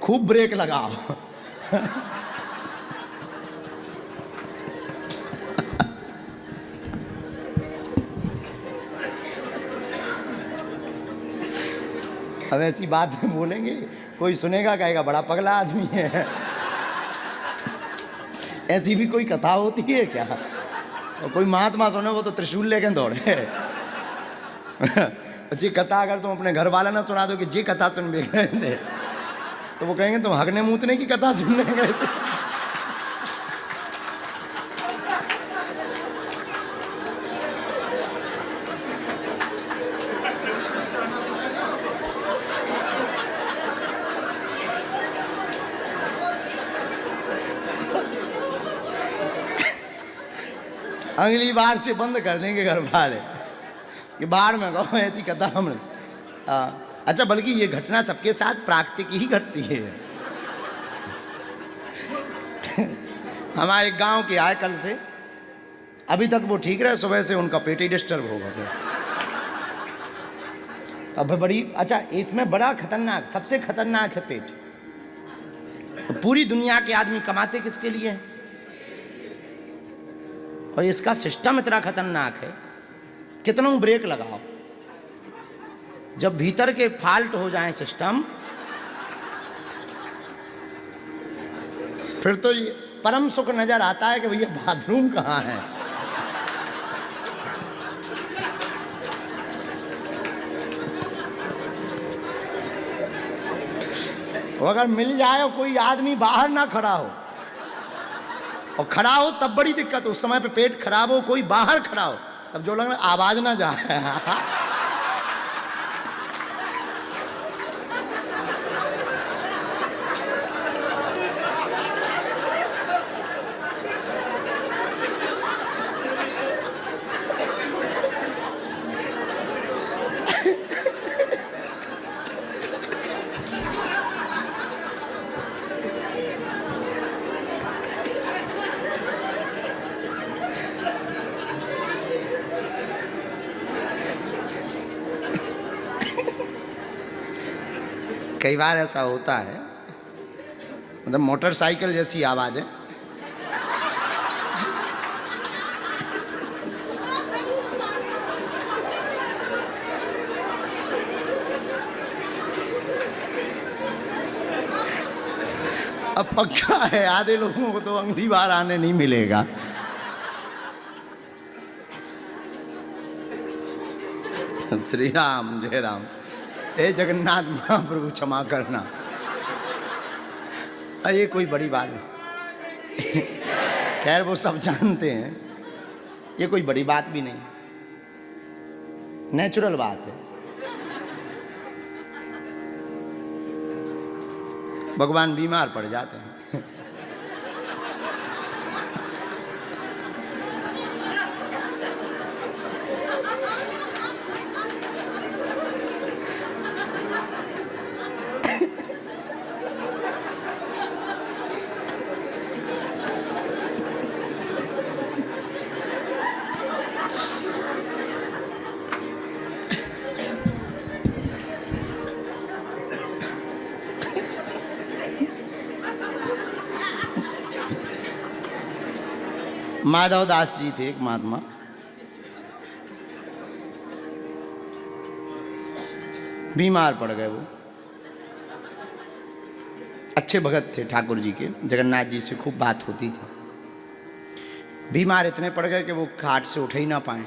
खूब ब्रेक लगाओ। अब ऐसी बात में बोलेंगे, कोई सुनेगा कहेगा बड़ा पगला आदमी है। ऐसी भी कोई कथा होती है क्या? और कोई महात्मा सुने वो तो त्रिशूल लेके दौड़े। जी कथा अगर तुम अपने घर वाला ना सुना दो कि जी कथा सुन भी गए थे, तो वो कहेंगे तुम हगने मूतने की कथा सुनने गए थे। अगली बार से बंद कर देंगे घर वाले कि बाहर में कहो ऐसी कथा हम। अच्छा, बल्कि ये घटना सबके साथ प्राकृतिक ही घटती है। हमारे गांव के आए कल से, अभी तक वो ठीक रहे, सुबह से उनका पेट ही डिस्टर्ब हो गया। अब बड़ी अच्छा, इसमें बड़ा खतरनाक, सबसे खतरनाक है पेट। पूरी दुनिया के आदमी कमाते किसके लिए हैं? और इसका सिस्टम इतना खतरनाक है, कितना ब्रेक लगाओ, जब भीतर के फाल्ट हो जाए सिस्टम, फिर तो ये परम सुख नजर आता है कि भैया बाथरूम कहाँ है। अगर मिल जाए कोई आदमी बाहर ना खड़ा हो, और खड़ा हो तब बड़ी दिक्कत। उस समय पे पेट खराब हो, कोई बाहर खड़ा हो, तब जो लग आवाज ना जाए। कई बार ऐसा होता है, मतलब मोटरसाइकिल जैसी आवाज है। अब पक्का है आधे लोगों को तो अगली बार आने नहीं मिलेगा। श्री राम, जय राम। हे जगन्नाथ महाप्रभु क्षमा करना। ये कोई बड़ी बात नहीं। खैर वो सब जानते हैं, ये कोई बड़ी बात भी नहीं, नेचुरल बात है। भगवान बीमार पड़ जाते हैं। माधव दास जी थे एक महात्मा, बीमार पड़ गए। वो अच्छे भगत थे ठाकुर जी के, जगन्नाथ जी से खूब बात होती थी। बीमार इतने पड़ गए कि वो खाट से उठ ही ना पाए।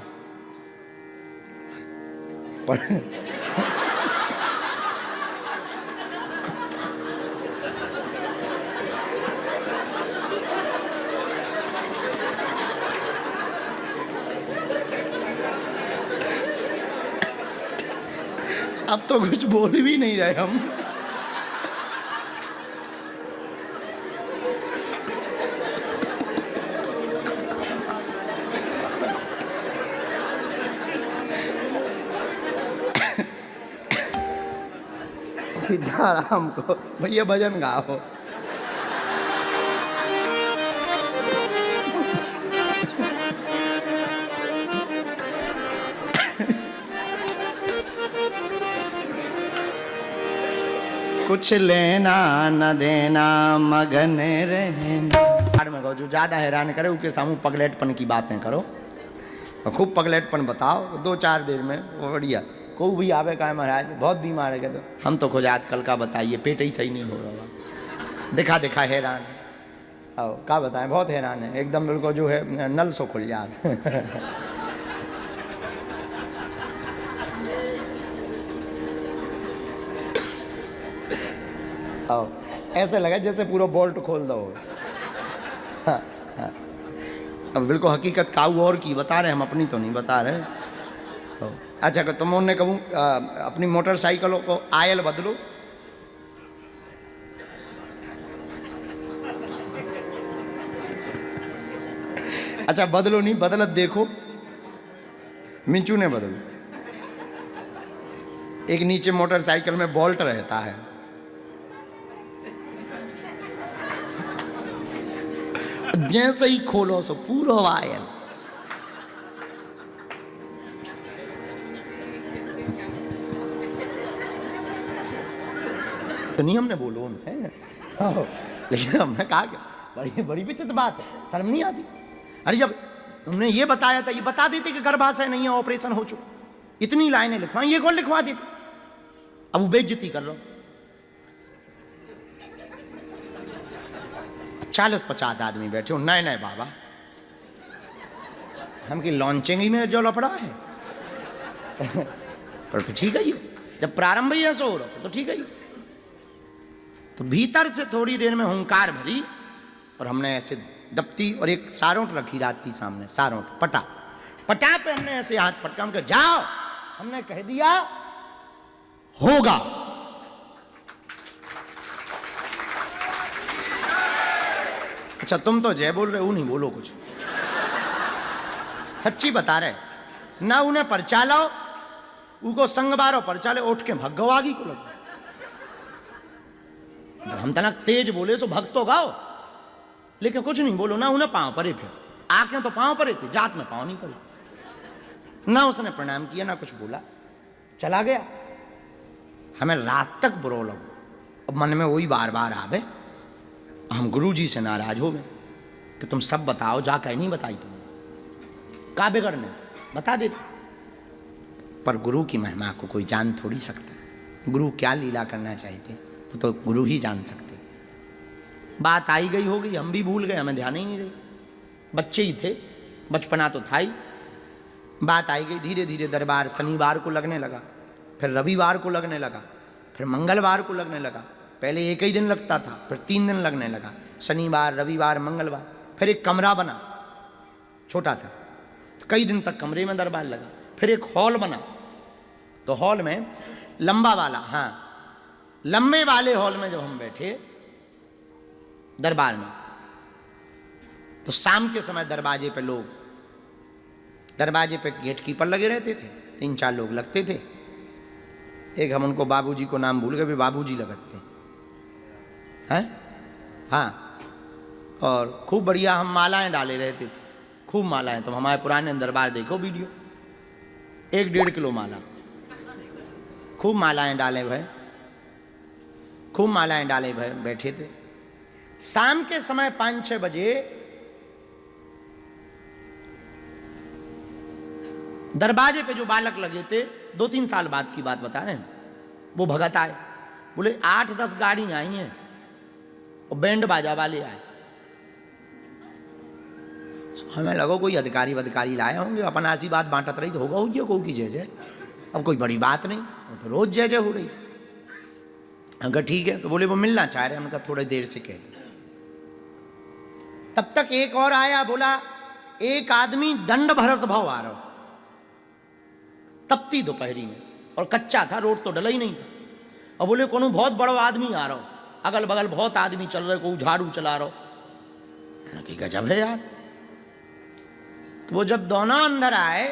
अब तो कुछ बोल भी नहीं रहे हम। सीताराम को भैया भजन गाओ। कुछ लेना न देना मगन रहना। में कहो जो ज्यादा हैरान करे उसके सामू पगलेटपन की बातें करो और खूब पगलेटपन बताओ, 2-4 देर में वो बढ़िया। कोई भी आवे का महाराज बहुत बीमार है, तो हम तो खुद आजकल का बताइए पेट ही सही नहीं हो रहा, दिखा दिखा हैरान है। आओ क्या बताएं, बहुत हैरान है एकदम, बिल्कुल जो है नल सो खुल जाए। आओ ऐसे लगा जैसे पूरा बोल्ट खोल दो। हाँ, हाँ। अब बिल्कुल हकीकत काऊ और की बता रहे, हम अपनी तो नहीं बता रहे। तो अच्छा कि तुमने कहूँ अपनी मोटरसाइकिलों को आयल बदलो। अच्छा बदलो नहीं, बदलत देखो, मिंचू ने बदलो। एक नीचे मोटरसाइकिल में बोल्ट रहता है, जैसे ही खोलो सो पूरा आयल। तो नहीं हमने बोलो उनसे, लेकिन हमने कहा कि बड़ी बड़ी विचित्र बात है, शर्म नहीं आती। अरे जब तुमने ये बताया था, ये बता देते कि गर्भाशय नहीं है, ऑपरेशन हो चुका, इतनी लाइनें लिखवाई, ये कौन लिखवा देते? अब वो बेइज्जती कर रहा हूं। 40-50 आदमी बैठे हो, नए नए बाबा, हम की लॉन्चिंग ही में जो लफड़ा है। पर तो ठीक है ही, जब प्रारंभ ही ऐसा हो रहा तो ठीक है ही। तो भीतर से थोड़ी देर में हुंकार भरी और हमने ऐसे दप्ती और एक सारोट रखी रात थी सामने, सारोट पटा पटा पे हमने ऐसे हाथ पटका, हम कहा जाओ, हमने कह दिया होगा। अच्छा तुम तो जय बोल रहे हो, नहीं बोलो कुछ, सच्ची बता रहे ना। उन्हें परचा लाओ, उनको संग बारो परचा ले, उठ के भगवागी को लगो। हम तना तेज बोले सो भग तो गाओ, लेकिन कुछ नहीं बोलो ना। उन्हें पांव परे, फिर आंखें तो पांव परे थी, जात में पांव नहीं पड़े ना। उसने प्रणाम किया ना कुछ बोला, चला गया। हमें रात तक बुरो लगो, अब मन में वही बार बार आवे। हम गुरु जी से नाराज हो गए कि तुम सब बताओ, जा कहीं नहीं बताई तुमने, का बिगड़ने बता देते। पर गुरु की महिमा को कोई जान थोड़ी सकता, गुरु क्या लीला करना चाहते तो गुरु ही जान सकते। बात आई गई हो गई, हम भी भूल गए, हमें ध्यान ही नहीं रही, बच्चे ही थे, बचपना तो था ही। बात आई गई, धीरे धीरे दरबार शनिवार को लगने लगा, फिर रविवार को लगने लगा, फिर मंगलवार को लगने लगा। पहले एक ही दिन लगता था, फिर 3 दिन लगने लगा, शनिवार रविवार मंगलवार। फिर एक कमरा बना छोटा सा, कई दिन तक कमरे में दरबार लगा। फिर एक हॉल बना, तो हॉल में लंबा वाला, हाँ लंबे वाले हॉल में जब हम बैठे दरबार में, तो शाम के समय दरवाजे पे लोग, दरवाजे पे गेट कीपर लगे रहते थे, 3-4 लोग लगते थे। एक हम उनको बाबूजी को नाम भूल गए, भी बाबूजी लगते हैं, हाँ। और खूब बढ़िया हम मालाएं डाले रहते थे, खूब मालाएं। तो हमारे पुराने दरबार देखो वीडियो, 1-1.5 किलो माला, खूब मालाएं डाले भाई, खूब मालाएं डाले भाई, बैठे थे। शाम के समय 5-6 बजे दरवाजे पे जो बालक लगे थे, 2-3 साल बाद की बात बता रहे हैं, वो भगत आए, बोले 8-10 गाड़ी आई हैं और बैंड बाजा वाले आए। हमें लगा कोई अधिकारी लाए होंगे, अपन आशीर्वाद बांटत रही तो होगा हो गया कोई की जय जय, अब कोई बड़ी बात नहीं, वो तो रोज जय जय हो रही थी। अगर ठीक है, तो बोले वो मिलना चाह रहे हैं, हमने कहा थोड़ी देर से कह दिया। तब तक एक और आया, बोला एक आदमी दंड भरत भाव आ रहा, तपती दोपहरी में, और कच्चा था, रोड तो डला ही नहीं था। और बोले कोनो बहुत बड़ा आदमी आ रहा, अगल बगल बहुत आदमी चल रहे, कोई झाड़ू चला रहा। गजब है यार। तो वो जब दोनों अंदर आए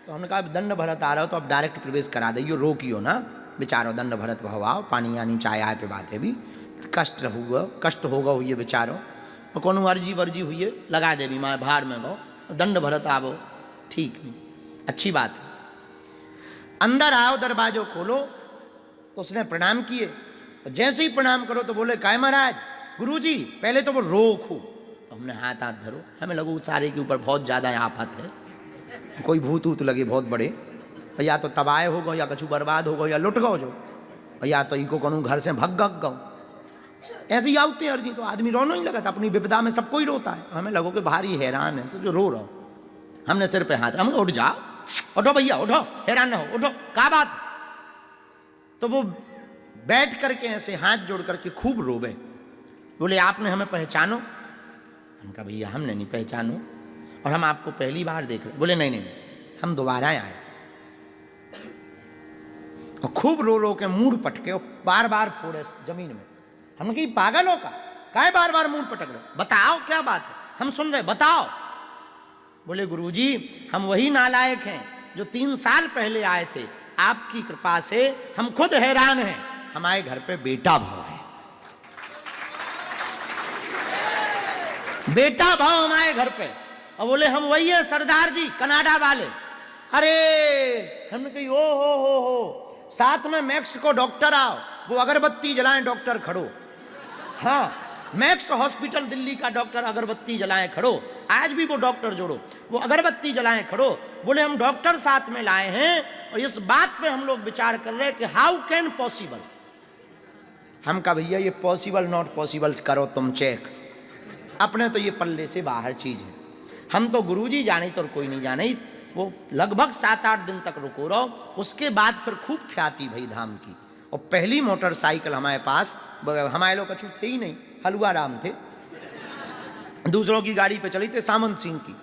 तो हमने कहा दंड भरत आ रहा हो तो अब डायरेक्ट प्रवेश करा दइयो, रोकियो ना बेचारो, दंड भरत भवाओ, पानी यानी चाय आए पे बात है भी, कष्ट होगा हुई बेचारो, और कोनो अर्जी वर्जी हुई है लगा दे भी माँ भार में गो, दंड भरत आवो, ठीक नहीं, अच्छी बात है। अंदर आओ, दरवाजो खोलो। तो उसने प्रणाम किए, जैसे ही प्रणाम करो तो बोले काय महाराज गुरुजी, पहले तो वो रो खूब। तो हमने हाथ हाथ धरो, हमें लगो सारे के ऊपर बहुत ज्यादा आफत है, कोई भूत ऊत लगे बहुत बड़े, या तो तबाह हो गो, या कछु बर्बाद हो गो, या लुट गो जो, या तो इको कहूँ घर से भग गग गो, ऐसे ही आते अर्जी। तो आदमी रोना ही लगा था, अपनी विपदा में सबको ही रोता है। हमें लगो कि भारी हैरान है तो जो रो रहो। हमने सिर पे हाथ, हम उठ जाओ, उठो भैया उठो, हैरान ना हो, उठो, क्या बात। तो वो बैठ करके ऐसे हाथ जोड़ करके खूब रोवे। बोले आपने हमें पहचानो? हम कहा भैया हमने नहीं पहचानो, और हम आपको पहली बार देख रहे। बोले नहीं नहीं हम दोबारा आए। और खूब रो रो के मूड पटके और बार बार फोड़े जमीन में। हमने कही पागल हो का, काय बार बार मूड पटक रहे, बताओ क्या बात है, हम सुन रहे, बताओ। बोले गुरुजी हम वही नालायक हैं जो 3 साल पहले आए थे, आपकी कृपा से हम खुद हैरान हैं, हमारे घर पे बेटा भाव है, बेटा भाव हमारे घर पे। और बोले हम वही है सरदार जी कनाडा वाले। अरे हमने कही ओ हो, साथ में मैक्स को डॉक्टर आओ, वो अगरबत्ती जलाएं डॉक्टर खड़ो। हाँ मैक्स हॉस्पिटल दिल्ली का डॉक्टर अगरबत्ती जलाएं खड़ो, आज भी वो डॉक्टर जोड़ो, वो अगरबत्ती जलाएं खड़ो। बोले हम डॉक्टर साथ में लाए हैं और इस बात पे हम लोग विचार कर रहे हैं कि हाउ कैन पॉसिबल। हम कहा भैया ये पॉसिबल नॉट पॉसिबल करो तुम चेक, अपने तो ये पल्ले से बाहर चीज है। हम तो गुरुजी जाने तो कोई नहीं जाने। वो लगभग 7-8 दिन तक रुको रहो, उसके बाद फिर खूब ख्याति भई धाम की। और पहली मोटरसाइकिल हमारे पास, हमारे लोग कछु थे ही नहीं, हलवा राम थे, दूसरों की गाड़ी पे चली थे, सामंत सिंह की,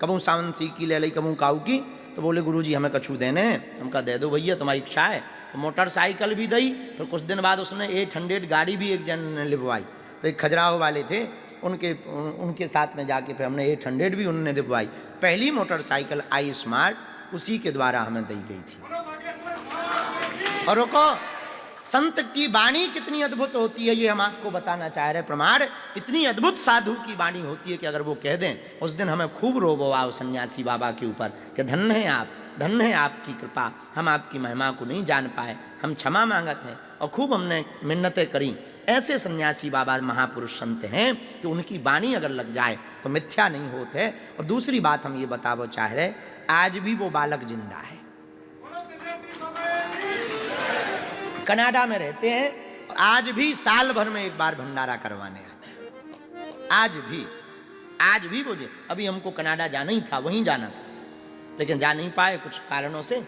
कबू सामंत सिंह की ले ली, कबू काऊ की। तो बोले गुरुजी हमें कछु देने हैं। हम कहा दे दो भैया तुम्हारी इच्छा है। तो मोटरसाइकिल भी दी, फिर कुछ दिन बाद उसने 800 गाड़ी भी एक जन ने लिखवाई। तो एक खजुराहो वाले थे, उनके साथ में जाके फिर हमने 800 भी उन्होंने दिखवाई। पहली मोटरसाइकिल आई स्मार्ट उसी के द्वारा हमें दी गई थी। और रुको, संत की वाणी कितनी अद्भुत होती है ये हम आपको बताना चाह रहे। प्रमाण इतनी अद्भुत साधु की वाणी होती है कि अगर वो कह दें, उस दिन हमें खूब रोबो आओ सन्यासी बाबा के ऊपर कि धन्य है आप, धन्य है आपकी कृपा, हम आपकी महिमा को नहीं जान पाए, हम क्षमा मांगत हैं। और खूब हमने मिन्नतें करी। ऐसे सन्यासी बाबा महापुरुष संत हैं कि उनकी वाणी अगर लग जाए तो मिथ्या नहीं होते। और दूसरी बात हम ये बतावो चाह रहे, आज भी वो बालक जिंदा है, कनाडा में रहते हैं, और आज भी साल भर में एक बार भंडारा करवाने आते हैं। आज भी वो अभी हमको कनाडा जाना ही था, वहीं जाना था, लेकिन जा नहीं पाए कुछ कारणों से,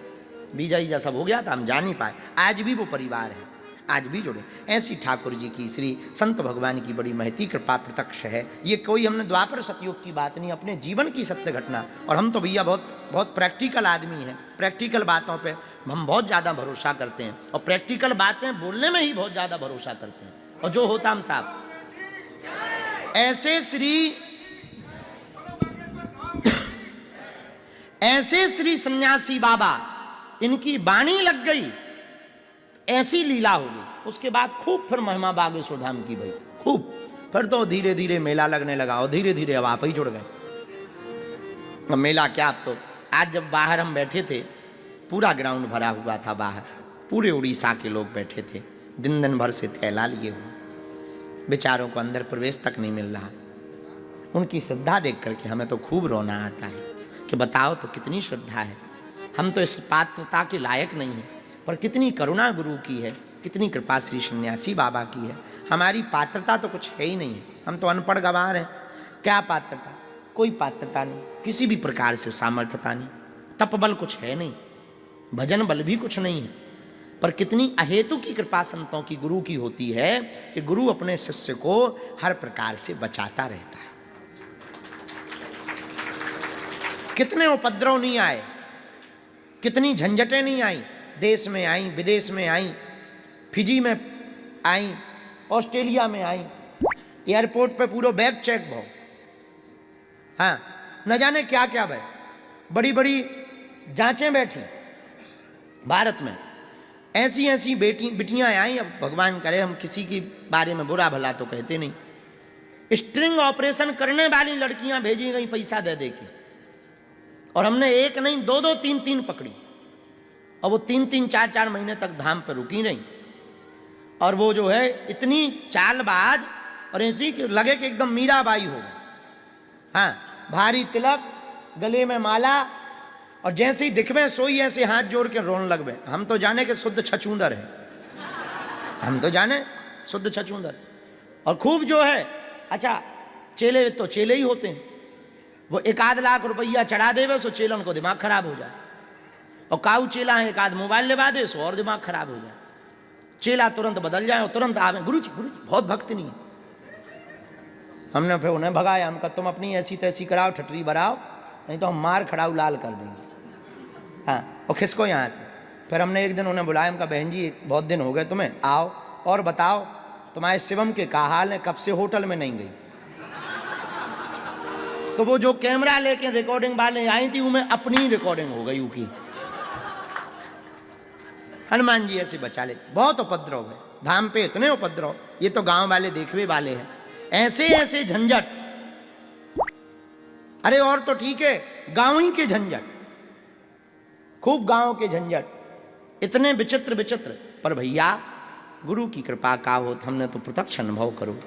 वीजा वीजा सब हो गया था, हम जा नहीं पाए। आज भी वो परिवार है, आज भी जुड़े। ऐसी ठाकुर जी की, श्री संत भगवान की बड़ी महती कृपा प्रत्यक्ष है। ये कोई हमने द्वापर सतयुग की बात नहीं, अपने जीवन की सत्य घटना। और हम तो भैया बहुत प्रैक्टिकल आदमी हैं, प्रैक्टिकल बातों पे हम बहुत ज़्यादा भरोसा करते हैं, और प्रैक्टिकल बातें बोलने में ही बहुत ज़्यादा भरोसा करते हैं। और जो होता हम साहब ऐसे श्री सन्यासी बाबा, इनकी वाणी लग गई, ऐसी लीला हो गई। उसके बाद खूब फिर महिमा बागेश्वर धाम की भाई, खूब फिर तो धीरे धीरे मेला लगने लगा, और धीरे धीरे अब आप ही जुड़ गए। मेला क्या, अब तो आज जब बाहर हम बैठे थे, पूरा ग्राउंड भरा हुआ था बाहर, पूरे उड़ीसा के लोग बैठे थे, दिन भर से थैला लिए हुए, बेचारों को अंदर प्रवेश तक नहीं मिल रहा। उनकी श्रद्धा देख करके हमें तो खूब रोना आता है कि बताओ तो कितनी श्रद्धा है। हम तो इस पात्रता के लायक नहीं हैं, पर कितनी करुणा गुरु की है, कितनी कृपा श्री सन्यासी बाबा की है। हमारी पात्रता तो कुछ है ही नहीं है, हम तो अनपढ़ गवार हैं। क्या पात्रता, कोई पात्रता नहीं, किसी भी प्रकार से सामर्थ्यता नहीं, तप बल कुछ है नहीं, भजन बल भी कुछ नहीं है। पर कितनी अहेतु की कृपा संतों की, गुरु की होती है कि गुरु अपने शिष्य को हर प्रकार से बचाता रहता है। कितने उपद्रव नहीं आए, कितनी झंझटें नहीं आई, देश में आई, विदेश में आई, फिजी में आई, ऑस्ट्रेलिया में आई, एयरपोर्ट पे पूरा बैग चेक भाव, हाँ न जाने क्या क्या भाई, बड़ी बड़ी जांचें बैठी भारत में। ऐसी ऐसी बिटियां आई। अब भगवान करे हम किसी के बारे में बुरा भला तो कहते नहीं। स्ट्रिंग ऑपरेशन करने वाली लड़कियां भेजी गई पैसा दे दे के, और हमने एक नहीं 2-2, 3-3 पकड़ी, और वो 3-3, 4-4 महीने तक धाम पर रुकी रही। और वो जो है इतनी चालबाज और ऐसी कि लगे कि एकदम मीराबाई हो। हाँ, भारी तिलक, गले में माला, और जैसे ही दिखवे सोई ऐसे हाथ जोड़ के रोने लगवे। हम तो जाने कि शुद्ध छछूंदर है, हम तो जाने शुद्ध छछूंदर। और खूब जो है, अच्छा चेले तो चेले ही होते हैं, वो 1-8 लाख रुपया चढ़ा देवे सो चेलन को दिमाग खराब हो जाए। और काऊ चेला है 1-8 मोबाइल लेवा दे सो और दिमाग खराब हो जाए। चेला तुरंत बदल जाए और तुरंत आवे, गुरुजी बहुत भक्त नहीं है। हमने फिर उन्हें भगाया, हम कहा तुम अपनी ऐसी तैसी कराओ, ठटरी भराओ, नहीं तो हम मार खड़ाऊ लाल कर देंगे। हाँ, और खिसको यहाँ से। फिर हमने एक दिन उन्हें बुलाया, हम कहा बहन जी बहुत दिन हो गए तुम्हें, आओ और बताओ तुम्हारे शिवम के क्या हाल है, कब से होटल में नहीं गई। तो वो जो कैमरा लेके रिकॉर्डिंग वाले आई थी, उनमें अपनी रिकॉर्डिंग हो गई उनकी। हनुमान जी ऐसे बचा लेते। बहुत उपद्रव है धाम पे, इतने उपद्रव, ये तो गांव वाले देखवे वाले हैं। ऐसे ऐसे झंझट, अरे और तो ठीक है, गांव ही के झंझट, खूब गांव के झंझट, इतने विचित्र विचित्र। पर भैया गुरु की कृपा का हो, हमने तो प्रत्यक्ष अनुभव करो,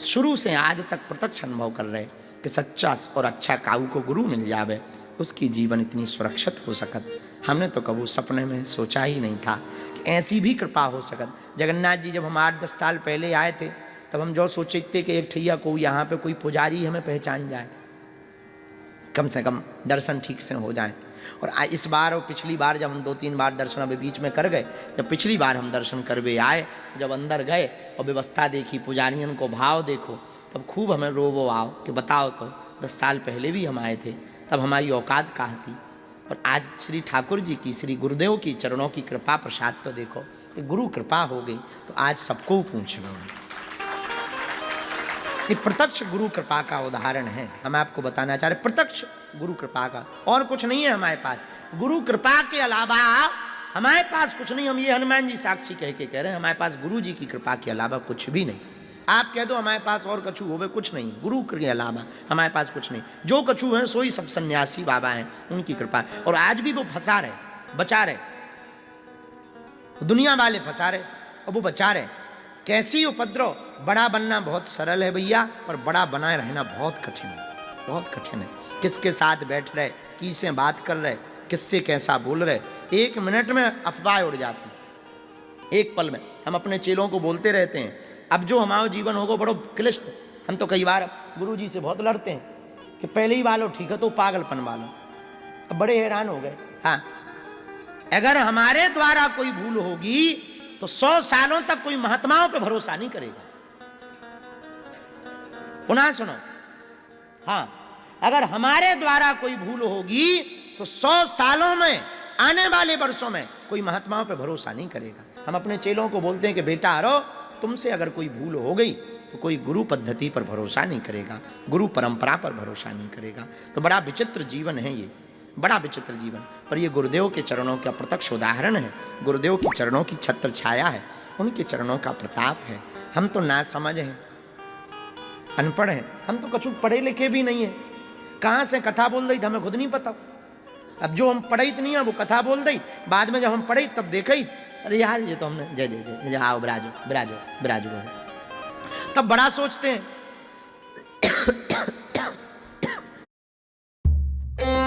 शुरू से आज तक प्रत्यक्ष अनुभव कर रहे कि सच्चा और अच्छा काऊ को गुरु मिल जावे, उसकी जीवन इतनी सुरक्षित हो सकत। हमने तो कभी सपने में सोचा ही नहीं था कि ऐसी भी कृपा हो सकत। जगन्नाथ जी जब हम 8-10 साल पहले आए थे, तब हम जो सोचे थे कि एक ठैया को यहाँ पे कोई पुजारी हमें पहचान जाए, कम से कम दर्शन ठीक से हो जाए। और इस बार और पिछली बार जब हम 2-3 बार दर्शन अभी बीच में कर गए, जब पिछली बार हम दर्शन करवे आए, जब अंदर गए और व्यवस्था देखी, पुजारियन को भाव देखो, तब खूब हमें रोबो आओ कि बताओ तो 10 साल पहले भी हम आए थे, तब हमारी औकात कहाँ थी। और आज श्री ठाकुर जी की, श्री गुरुदेव की चरणों की कृपा प्रसाद तो देखो कि गुरु कृपा हो गई तो आज सबको पूछ लो। ये प्रत्यक्ष गुरु कृपा का उदाहरण है, हम आपको बताना चाह रहे, प्रत्यक्ष गुरु कृपा का, और कुछ नहीं है हमारे पास। गुरु कृपा के अलावा हमारे पास कुछ नहीं। हम ये हनुमान जी साक्षी कह के कह रहे हैं, हमारे पास गुरु जी की कृपा के अलावा कुछ भी नहीं। आप कह दो हमारे पास और कछु होवे, कुछ नहीं, गुरु के अलावा हमारे पास कुछ नहीं। जो कछु हैं सोई सब सन्यासी बाबा हैं, उनकी कृपा। और आज भी वो फंसा रहे, बचा रहे, दुनिया वाले फंसा रहे और वो बचा रहे। कैसी उपद्रव, बड़ा बनना बहुत सरल है भैया, पर बड़ा बनाए रहना बहुत कठिन है, बहुत कठिन है। किसके साथ बैठ रहे, किससे बात कर रहे, किससे कैसा बोल रहे, 1 मिनट में अफवाह उड़ जाती, एक पल में। हम अपने चेलों को बोलते रहते हैं, अब जो हमारा जीवन होगा बड़ो क्लिष्ट। हम तो कई बार गुरु जी से बहुत लड़ते हैं कि पहले ही वालो ठीक है तो पागलपन वालो। अब बड़े हैरान हो गए। हाँ, अगर हमारे द्वारा कोई भूल होगी तो 100 सालों तक कोई महात्माओं पे भरोसा नहीं करेगा। पुनः सुनो, हाँ, अगर हमारे द्वारा कोई भूल होगी तो 100 सालों में, आने वाले वर्षों में कोई महात्माओं पे भरोसा नहीं करेगा। हम अपने चेलों को बोलते हैं कि बेटा अरो, तुमसे अगर कोई भूल हो गई तो कोई गुरु पद्धति पर भरोसा नहीं करेगा, गुरु परंपरा पर भरोसा नहीं करेगा। तो बड़ा विचित्र जीवन है ये, बड़ा विचित्र जीवन। पर ये गुरुदेव के चरणों का प्रत्यक्ष उदाहरण है, गुरुदेव के चरणों की छत्र छाया है, उनके चरणों का प्रताप है। हम तो ना समझ हैं, अनपढ़ हैं, हम तो कछु पढ़े लिखे भी नहीं है। कहाँ से कथा बोल रही थी हमें खुद नहीं पता। अब जो हम पढ़े नहीं है वो कथा बोल रही, बाद में जब हम पढ़े तब देखी, अरे यार ये तो हमने जय जय जय, आओ बिराजो बिराजो बिराजो, तब बड़ा सोचते हैं।